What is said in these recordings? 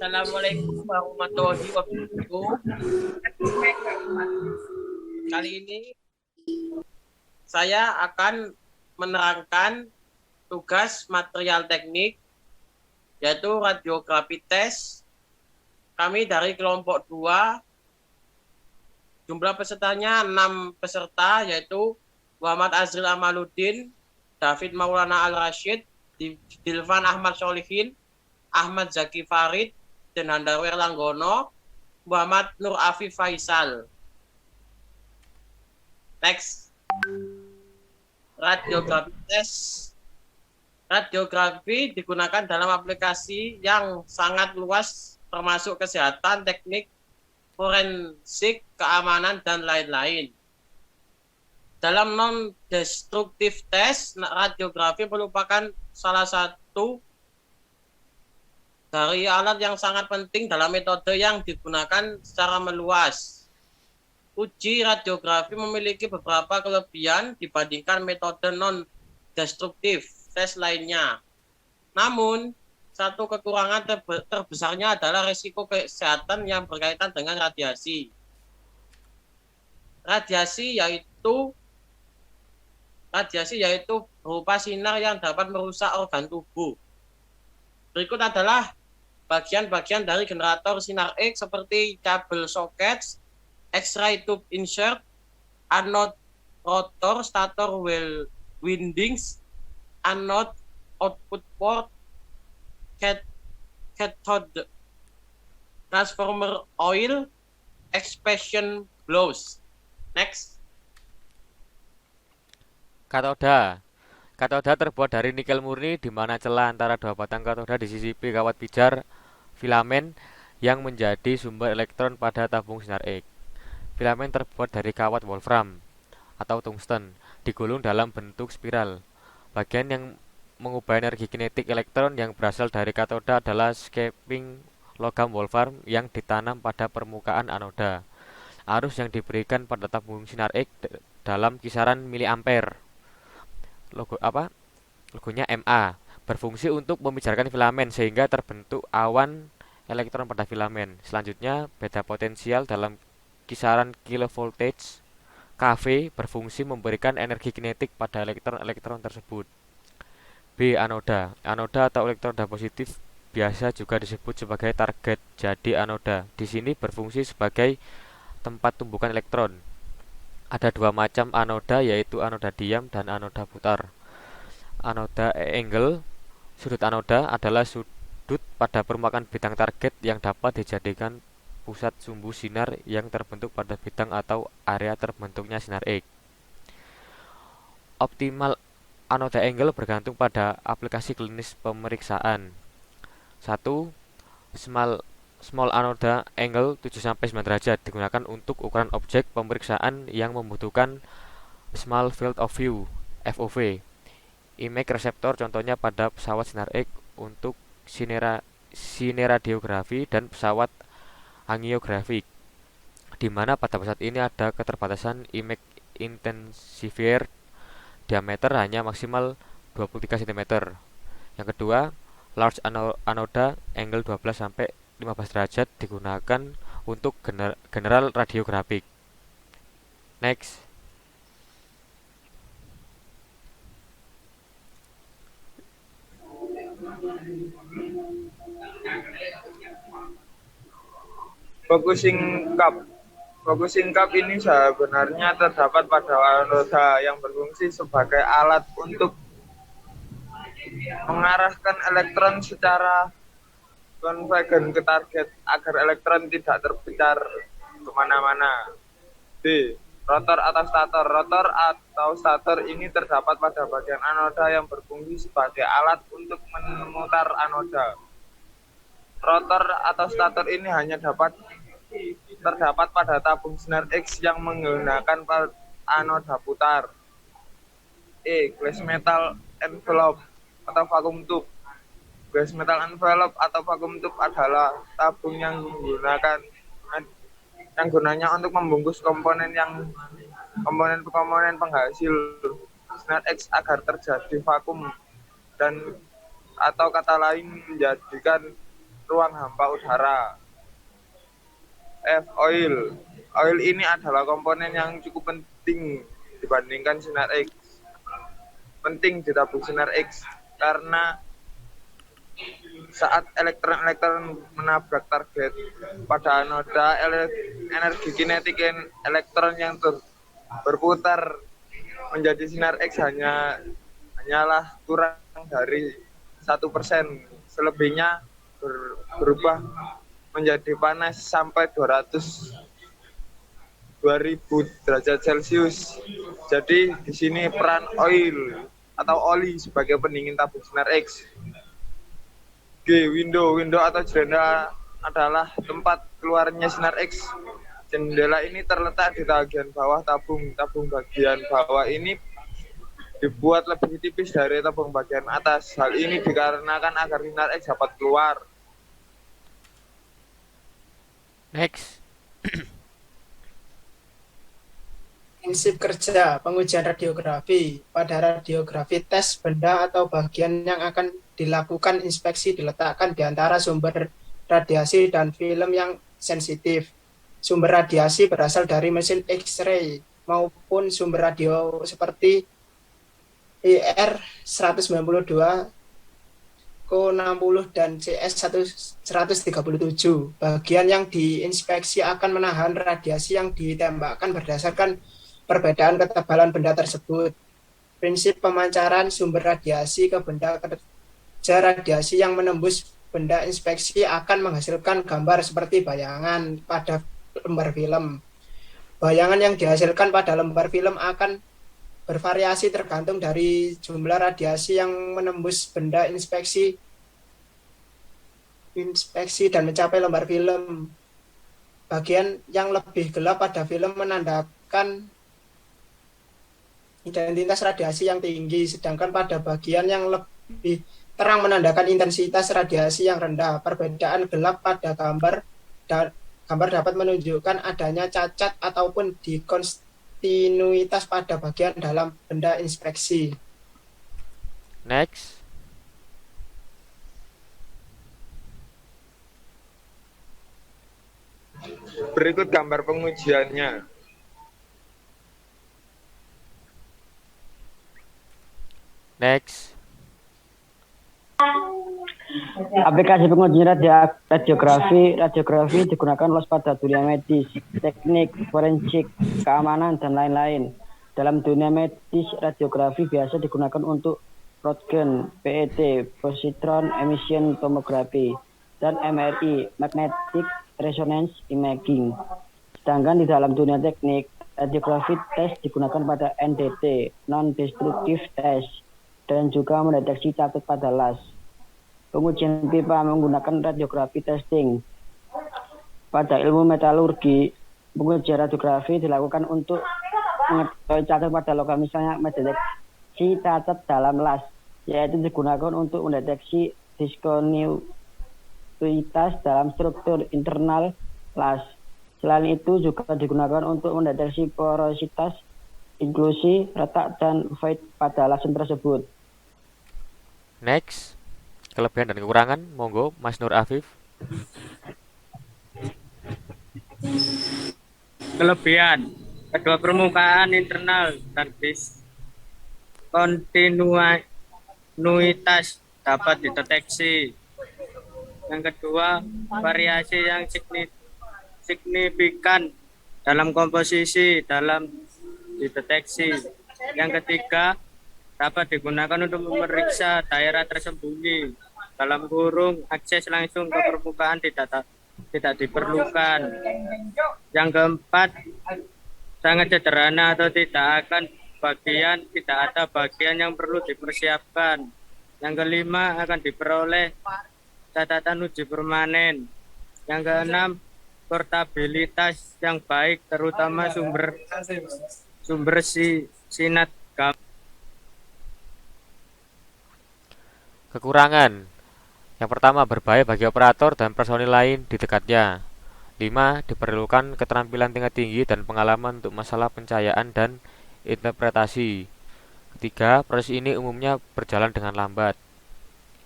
Assalamualaikum warahmatullahi wabarakatuh. Kali ini saya akan menerangkan tugas material teknik yaitu radiografi tes. Kami dari kelompok 2, jumlah pesertanya 6 peserta yaitu Muhammad Azril Amaluddin, David Maulana Al-Rashid, Dilvan Ahmad Solihin, Ahmad Zaki Farid, dan Handarwer Langgono, Muhammad Nur Afif Faisal. Next. Radiografi tes. Radiografi digunakan dalam aplikasi yang sangat luas termasuk kesehatan, teknik, forensik, keamanan, dan lain-lain. Dalam non-destruktif tes, radiografi merupakan salah satu dari alat yang sangat penting dalam metode yang digunakan secara meluas. Uji radiografi memiliki beberapa kelebihan dibandingkan metode non-destruktif tes lainnya. Namun, satu kekurangan terbesarnya adalah risiko kesehatan yang berkaitan dengan radiasi. Radiasi yaitu berupa sinar yang dapat merusak organ tubuh. Berikut adalah bagian-bagian dari generator sinar X seperti kabel sockets, X-ray tube insert, anode rotor, stator windings, anode output port, cathode transformer oil, expansion blows. Next. Katoda. Katoda terbuat dari nikel murni di mana celah antara dua batang katoda disisipi kawat pijar filamen yang menjadi sumber elektron pada tabung sinar X. Filamen terbuat dari kawat wolfram atau tungsten, digulung dalam bentuk spiral. Bagian yang mengubah energi kinetik elektron yang berasal dari katoda adalah scaping logam wolfram yang ditanam pada permukaan anoda. Arus yang diberikan pada tabung sinar X dalam kisaran miliampere. Logonya MA berfungsi untuk memijarkan filamen sehingga terbentuk awan elektron pada filamen. Selanjutnya, beda potensial dalam kisaran kilovoltage kV berfungsi memberikan energi kinetik pada elektron-elektron tersebut. B. Anoda. Anoda atau elektroda positif biasa juga disebut sebagai target jadi anoda. Di sini berfungsi sebagai tempat tumbukan elektron. Ada dua macam anoda yaitu anoda diam dan anoda putar. Anoda angle, sudut anoda adalah sudut pada permukaan bidang target yang dapat dijadikan pusat sumbu sinar yang terbentuk pada bidang atau area terbentuknya sinar X. Optimal anoda angle bergantung pada aplikasi klinis pemeriksaan. 1. Small anoda angle 7-9 derajat digunakan untuk ukuran objek pemeriksaan yang membutuhkan small field of view (FOV). Image reseptor contohnya pada pesawat sinar X untuk sineradiografi dan pesawat angiografik, di mana pada pesawat ini ada keterbatasan image intensifier diameter hanya maksimal 23 cm. Yang kedua, large anoda angle 12-15 derajat digunakan untuk general radiografik. Next. Focusing cup. Focusing cup ini sebenarnya terdapat pada anoda yang berfungsi sebagai alat untuk mengarahkan elektron secara konvergen ke target agar elektron tidak terpencar kemana-mana. B. Rotor atau stator. Rotor atau stator ini terdapat pada bagian anoda yang berfungsi sebagai alat untuk memutar anoda. Rotor atau stator ini hanya terdapat pada tabung sinar X yang menggunakan anoda putar. E. Glass metal envelope atau vacuum tube. Glass metal envelope atau vacuum tube adalah tabung yang gunanya untuk membungkus komponen penghasil sinar X agar terjadi vakum dan atau kata lain menjadikan ruang hampa udara. F. Oil. Oil ini adalah komponen yang cukup penting dibandingkan sinar X. Penting ditabung sinar X karena saat elektron-elektron menabrak target pada anoda, energi kinetik elektron yang berputar menjadi sinar X hanyalah kurang dari 1%. Selebihnya berubah menjadi panas sampai 2000 derajat Celcius. Jadi di sini peran oil atau oli sebagai pendingin tabung sinar X. G. Window atau jendela adalah tempat keluarnya sinar X. Jendela ini terletak di bagian bawah tabung. Tabung bagian bawah ini dibuat lebih tipis dari tabung bagian atas. Hal ini dikarenakan agar sinar X dapat keluar. Next. Prinsip kerja pengujian radiografi. Pada radiografi, tes benda atau bagian yang akan dilakukan inspeksi diletakkan di antara sumber radiasi dan film yang sensitif. Sumber radiasi berasal dari mesin X-ray maupun sumber radio seperti IR 192, Ko60 dan CS 137. Bagian yang diinspeksi akan menahan radiasi yang ditembakkan berdasarkan perbedaan ketebalan benda tersebut. Prinsip pemancaran sumber radiasi ke benda kerja radiasi yang menembus benda inspeksi akan menghasilkan gambar seperti bayangan pada lembar film. Bayangan yang dihasilkan pada lembar film akan bervariasi tergantung dari jumlah radiasi yang menembus benda inspeksi dan mencapai lembar film. Bagian yang lebih gelap pada film menandakan intensitas radiasi yang tinggi, sedangkan pada bagian yang lebih terang menandakan intensitas radiasi yang rendah. Perbedaan gelap pada gambar dapat menunjukkan adanya cacat ataupun diskontinuitas pada bagian dalam benda inspeksi. Next. Berikut gambar pengujiannya. Next. Aplikasi pengujian radiografi. Radiografi digunakan luas pada dunia medis, teknik, forensik, keamanan, dan lain-lain. Dalam dunia medis, radiografi biasa digunakan untuk Röntgen, PET, positron emission tomography, dan MRI, magnetic resonance imaging. Sedangkan di dalam dunia teknik, radiografi tes digunakan pada NDT, non-destructive test, dan juga mendeteksi cacat pada las. Pengujian pipa menggunakan radiografi testing. Pada ilmu metalurgi, pengujian radiografi dilakukan untuk mengetahui cacat pada logam, misalnya mendeteksi cacat dalam las, yaitu digunakan untuk mendeteksi diskontinuitas dalam struktur internal las. Selain itu juga digunakan untuk mendeteksi porositas, inklusi, retak, dan void pada lasen tersebut. Next. Kelebihan dan kekurangan, monggo Mas Nur Afif. Kelebihan, kedua permukaan internal dan diskontinuitas dapat dideteksi. Yang kedua, variasi yang signifikan dalam komposisi dalam dideteksi. Yang ketiga, dapat digunakan untuk memeriksa daerah tersembunyi. Dalam kurung, akses langsung ke permukaan tidak diperlukan. Yang keempat, sangat sederhana atau tidak ada bagian yang perlu dipersiapkan. Yang kelima, akan diperoleh catatan uji permanen. Yang keenam, portabilitas yang baik, terutama sumber sinar gamma. Kekurangan. Yang pertama, berbahaya bagi operator dan personil lain di dekatnya. 5. Diperlukan keterampilan tingkat tinggi dan pengalaman untuk masalah pencahayaan dan interpretasi. Ketiga, proses ini umumnya berjalan dengan lambat.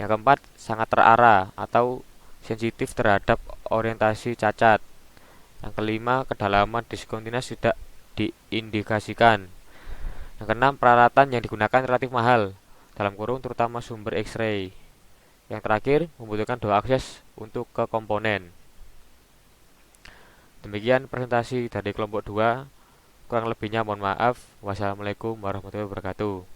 Yang keempat, sangat terarah atau sensitif terhadap orientasi cacat. Yang kelima, kedalaman diskontinuous tidak diindikasikan. Yang keenam, peralatan yang digunakan relatif mahal, dalam kurung terutama sumber X-ray. Yang terakhir, membutuhkan dua akses untuk ke komponen. Demikian presentasi dari kelompok 2. Kurang lebihnya mohon maaf. Wassalamualaikum warahmatullahi wabarakatuh.